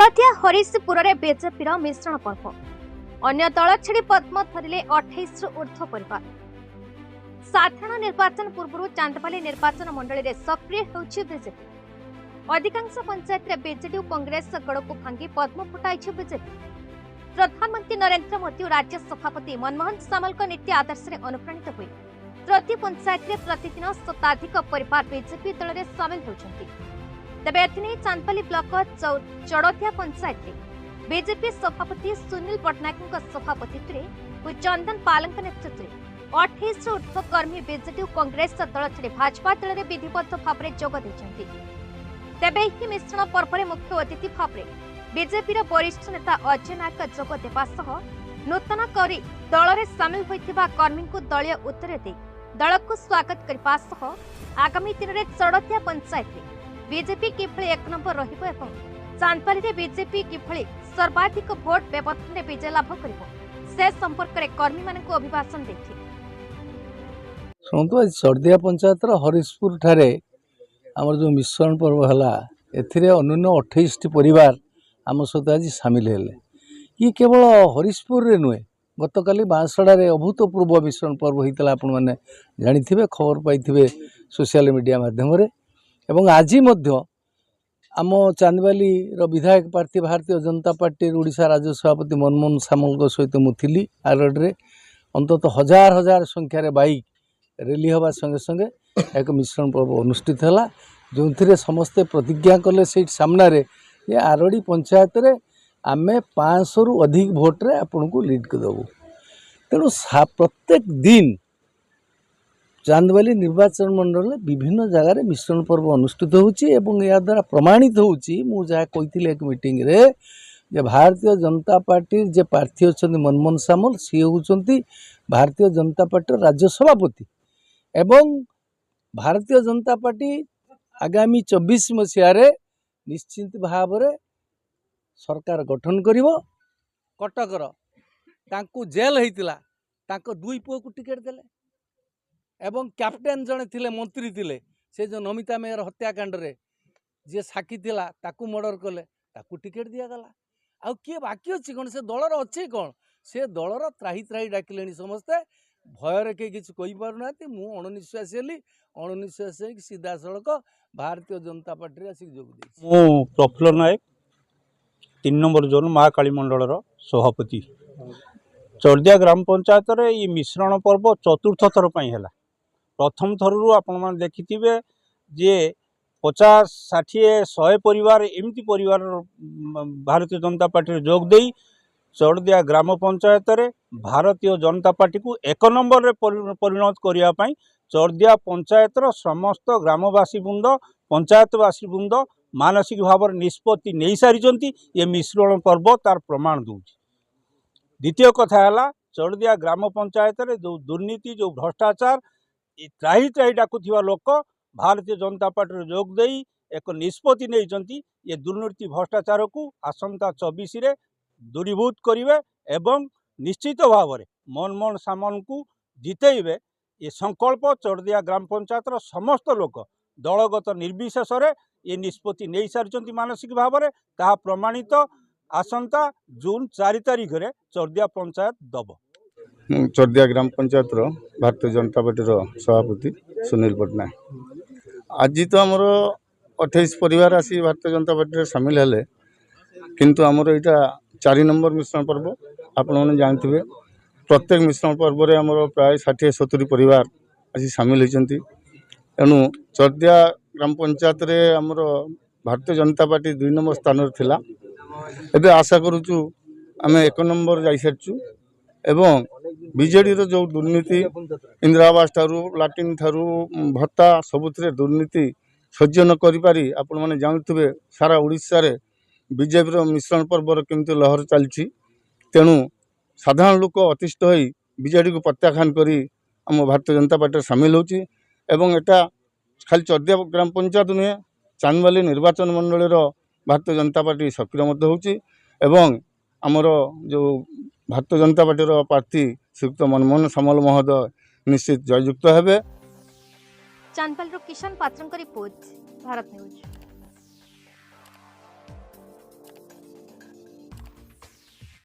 चढ़तिया हरिशपुर में बीजेपी मिश्रण पर्व अन्य दल छाड़ी पद्म धरिले 28 रु ऊर्ध्व परिवार। साधारण निर्वाचन पूर्व चांदपाली निर्वाचन मंडली में सक्रिय होउछि बीजेपी। अधिकांश पंचायत रे बीजेडी और कांग्रेस गड़ को भांगी पद्म फुटाई बीजेपी। प्रधानमंत्री नरेंद्र मोदी और राज्य सभापति मनमोहन सामल नीति आदर्श में अनुप्राणित हुए प्रति पंचायत रे प्रतिदिन शताधिक परिवार बीजेपी दल में सामिल होउछन्ति। तेबे एथिने चांदपाली ब्लॉक चढ़तिया पंचायत रे बीजेपी सभापति सुनील पट्टनायक सभापतित्व और चंदन पाल नेतृत्व में 28 ऊर्ध्व कर्मी बीजेडी और कांग्रेस दल छाड़ी भाजपा दल में विधिवत भाव में जोग देछन्ति। तेबे एही मिश्रण पर्व में मुख्य अतिथि भाव में बीजेपी वरिष्ठ नेता अजय नायक जोग देवा सह नूतन करी दल में सामिल होइथिबा कर्मी को दलीय उत्तर दे दल को स्वागत करने सह आगामी दिन में चढ़तिया पंचायत में बीजेपी किभली एक नंबर रहिबो एवं चांदपाली रे बीजेपी किभली सर्वाधिक भोट व्यवस्था में विजय लाभ करिबो से संपर्क में कर्मी मानक अभिभाषण देथि। शुणु आज चढ़तिया पंचायत हरिशपुर ठारे आमर जो मिश्रण पर्व है एथिरे अन्य 28 परिवार आम सहित आज सामिल हेले। ये केवल हरिशपुर रे नुहे गतकाली बांसड़े अभूतपूर्व मिश्रण पर्व होता आपण मैंने जानी खबर पाई सोशल मीडिया माध्यम एवं आज आम चांदबाली विधायक प्रार्थी भारतीय जनता पार्टी ओडिशा राज्य सभापति मनमोहन सामल सहित मुझी आरड्रे अंततः हजार हजार संख्यार बाइक रैली हवा संगे संगे एक मिश्रण पर्व अनुष्ठित है जो थे समस्ते प्रतिज्ञा कले से सामना ये आरडी पंचायत रे आमे 500 रु अधिक भोट्रे आपन को लीड कर देबू। तेणु प्रत्येक दिन चांदबाली निर्वाचन मंडल में विभिन्न जगार मिश्रण पर्व अनुष्ठित होउची एवं या द्वारा प्रमाणित होउची मु जहाँ कही एक मीटिंग रे जे भारतीय जनता पार्टी जे प्रार्थी अच्छा मनमोहन सामल सी होउचंती भारतीय जनता पार्टी राज्य सभापति एवं भारतीय जनता पार्टी आगामी 24 मसीह निश्चित भाव में सरकार गठन करिवो। कटकर तांकु जेल होइतिला तांको दुई पुओ को टिकेट देले एवं कैप्टेन जड़े थिले मंत्री थिले से जो नमिता मेयर हत्याकांड रे जे साक्षी थिला ताकू मर्डर कले ताकू टिकेट दिया गला। आ किए बाकी अच्छी कौन से दलर अच्छे कौन से दलर त्राही त्राही डाकिले समस्ते भयर के किसी कही पारना मु अणनिश्वासी हेली अणनिश्वासी सीधा सड़क भारतीय जनता पार्टी आसिक जोग दे। प्रफुल्ल नायक 3 नंबर जोन महाकाली मंडल सभापति। चढ़तिया ग्राम पंचायत रे ये मिश्रण पर्व चतुर्थ थर है। प्रथम थरु आपण मैंने देखिथिबे जे 50 60 100 परिवार एमती परिवार भारतीय जनता पार्टी जोग देई चढ़तिया ग्राम पंचायत रे भारतीय जनता पार्टी को 1 नंबर रे परिणत करिया पई चढ़तिया पंचायत रो समस्त ग्रामवासी वृंद पंचायतवासी वृंद मानसिक भाव निष्पत्ति नहीं सारी ये मिश्रण पर्व तार प्रमाण दूची। द्वितीय कथा है चढ़तिया ग्राम पंचायत रे जो दुर्नीति जो भ्रष्टाचार त्राही त्राही डाकुथिबा लोक भारतीय जनता पार्टी जोग देई एक निष्पत्ति नहीं ये दुर्नीति भ्रष्टाचार को आसंता 24 रे दूरीभूत करिवे एवं निश्चित भाव में मनमोहन सामल को जितेबे ये संकल्प चढ़तिया ग्राम पंचायत समस्त लोक दलगत निर्विशेष ये निष्पत्ति नहीं सारी मानसिक भाव में ताहा प्रमाणित आसंता जून 4 तारिख रे चढ़तिया पंचायत दब। चढ़तिया ग्राम पंचायत भारतीय जनता पार्टी सभापति सुनील पट्टनायक। आज तो आमर 28 परिवार आसी भारतीय जनता पार्टी सामिल हेले किंतु आमर यहाँ 4 नंबर मिश्रण पर्व आपण मैंने जानते प्रत्येक मिश्रण पर्व रे आमर प्राय 60-70 परिवार आसी सामिल होती। तेणु चढ़तिया ग्राम पंचायत रे आमर भारतीय जनता पार्टी 2 नंबर स्थान थिला एबे आशा करूचु आम 1 नंबर जाई सारचु एवं बीजेडी रो जो दुर्नीति इंदिरा आवास ठारू लाट्रिन ठारू भत्ता सबुथिरे दुर्नीति सह्य न करि पारी आपण माने जानथुबे सारा ओडिशा रे बीजेपी रो मिश्रण पर्व केमती लहर चलछि। तेणु साधारण लोक अतिष्ठ होई बीजेडी को प्रत्याख्यान करी आम भारतीय जनता पार्टी सामिल होछि एवं एटा खाली चढ़तिया ग्राम पंचायत नुहे चांदबाली निर्वाचन मंडल भारतीय जनता पार्टी सक्रिय मत होछि एवं आमर जो भारतीय जनता पार्टी प्रार्थी श्रीयुक्त मनमोहन सामल महोदय निश्चित जययुक्त हेबे। चांदबाली किशन पात्र रिपोर्ट भारत न्यूज।